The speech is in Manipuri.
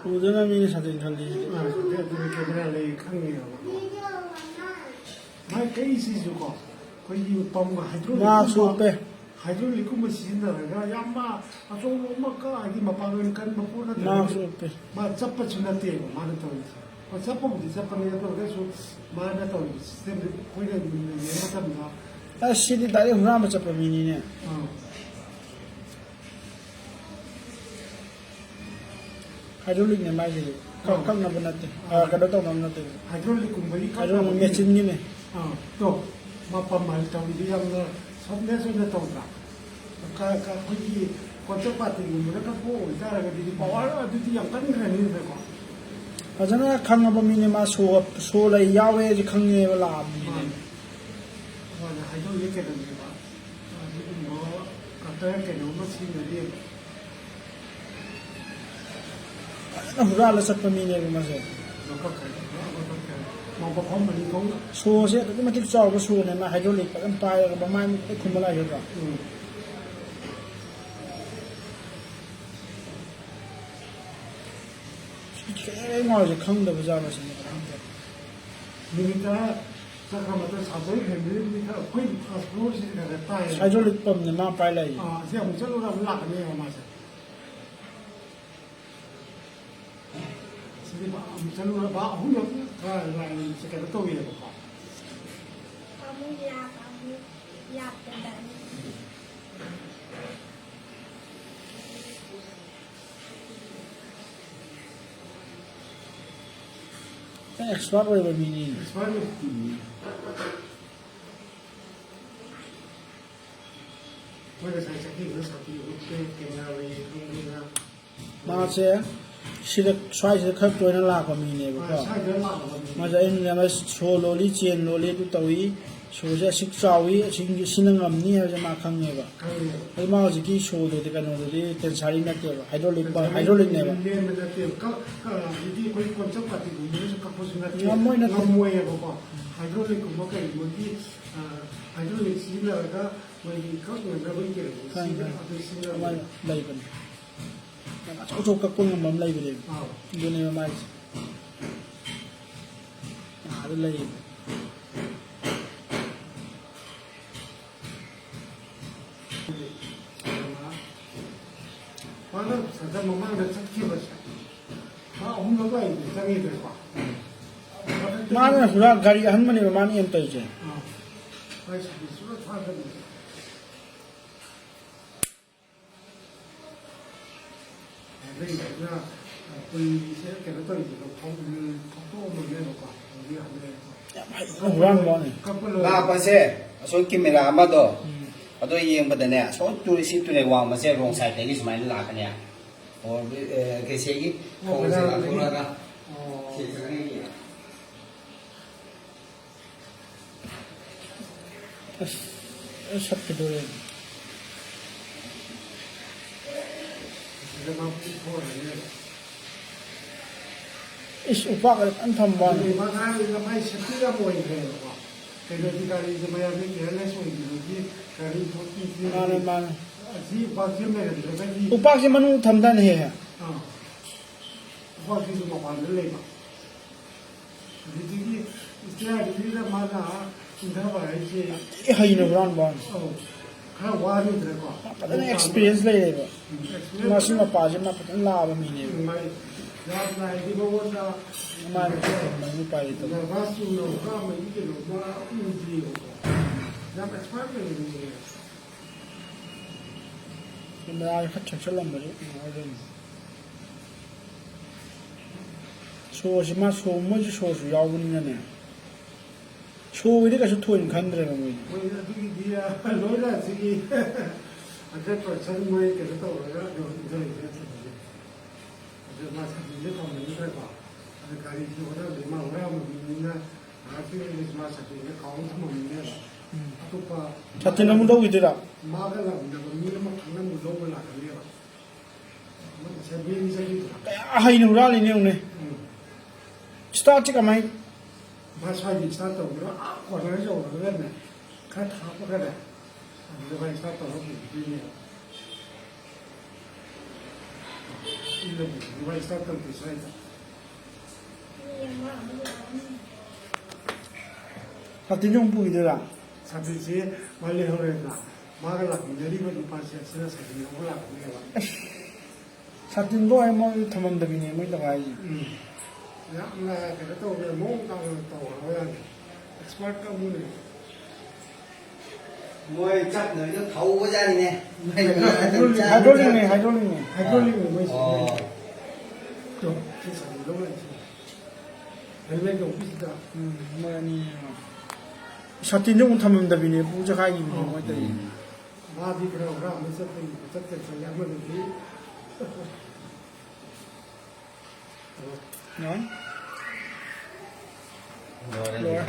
우드나 미니 사진 살리. camera lấy khăn nhiều mà cái gì rồi có gì bấm cái hydraulic cũng mà xin rồi cái yam mà trong mà cái gì mà bao nhiêu cân mà phụ nó mà chấp bắt chúng ta tiền mà nó thôi còn chấp không thì chấp này tôi cái số mà nó thôi xem bây giờ mình mà tâm đó 아, 시디 다리 후나 맞잡아 미니네. 하이드롤릭네 말이. 깎나 보나데. 아, 그래도 넘나데. hydraulic cũng mấy cái 하이드롤릭 매진이네. 또 마파 말타우리 양나 선내선에 동다 cái gì còn chấp bắt thì mình nó các bộ ra là cái gì bảo là thì yang cân cái này phải có. 하잖아, 강나보 미니 마 소라 야외 강네 라 미니. gọi là hydraulic cái này mà nó cái nó xin là đi 나 후라를 잡아 미니 마세. nó có cái mà có không mình cũng 소세 그만 길 싸우고 소네 마 하이드롤릭 빠금 빠야 그 마이 쿠물라 해가. cái ngồi thì không được bây giờ mà chỉ mình ta chắc là mà ta sản xuất hình như mình ta quên luôn thì là cái tay sai cho lịch bầm này mà phải lấy giờ mình chắc là lạc như mà thì mình chắc là bảo không được là sẽ cái tôi về của họ yap cái đấy cái extra rồi bởi vì mà sẽ 시력 xoay khớp tôi nó là của mình này có mà giờ em làm số lô lý tiền lô lý tụ tàu số sẽ sức trâu xin năng ngầm như thế mà không nghe vậy cái mà chỉ cái số đồ thì cái nó thì tiền xài nát cái hydraulic này vậy ngắm môi nó ngắm môi vậy có hydraulic cũng có cái một cái hydraulic xí là cái mình các người ta vẫn kiểu xí là mà đây bên chỗ các quân ngầm đây bên bên này mà đây đây 맞아, 진짜 뭔가를 찾기로 했어. 없는 거가 이상이 될 거야. mà là 가리 한 번에 많이 em tới chứ 아이씨, 술을 타는 그러니까 우리 새롭게 또 이제 또 오면 내놓고 우리 안 돼. 후랑 뭐네 라파세 so kimera amado ado yengbadane so tourist to ne wa ma se wrong side de smile la kanya or ke se gi ko se la thora ga se sa ni sắp cái đồ 이제 막 보라네. is upak an tham ban 우리 마다 이거 많이 쉽지가 보이네. 그래서 이제 뭐야 이게 relation 이게 가리 도끼 mane mane 지 바지메 그래서 upak si manu tham dan he ha 바지 좀 만들래 봐. 이게 이제 마다 인다 봐야지. i hai no ran ban 그냥 와는 될 거. patan experience le le ma sin ma pa je ma patan la ba mi ne 나 이거 보다 ma ne ma ni pa ito 나 가수로 가면 이게 뭐 움직이고. 나 experience 근데 아 같이 철람 버리 소시마 소모지 소수 야우니네 소위리 가서 토인 간드레가 뭐 dia loira sigi ada person mai ke to ra do ada masa dia to ni ra ba ada kali tu ada lima orang ni na akhir ni masa dia kaum semua ni na tu pa 자tin namun daw idira maga la ni ma thang mu lo la ka ni ba sa bi ni sa ni hay no rali ne ne start ka mai ba sa ni sa to ni ko na jo ra na ka tha pa ka da ni ba sa to ni ni 일러보고 이번에 스타트업 디자인다. 사진 좀 보이더라. 사실지 말리 허래가 마가라 내리고 이파시아 지나 사진이 올라가 내가. 사진도 아마 탐험답이네 뭐 이따가 야, 그래도 우리 몽땅을 또 하야 엑스퍼트 가문에 뭐에 잡는 거 가오고자니네. 하이드롤링네 하이드롤링을 뭐 있어? 어. 또 그래서 이런 거 있지. 헬멧도 비슷하다. 뭐니 사진 좀 탐험답이네 부자가기 뭐 이따 마디 그러고 하면서 또 어떻게 저야면은 어? 뭐래?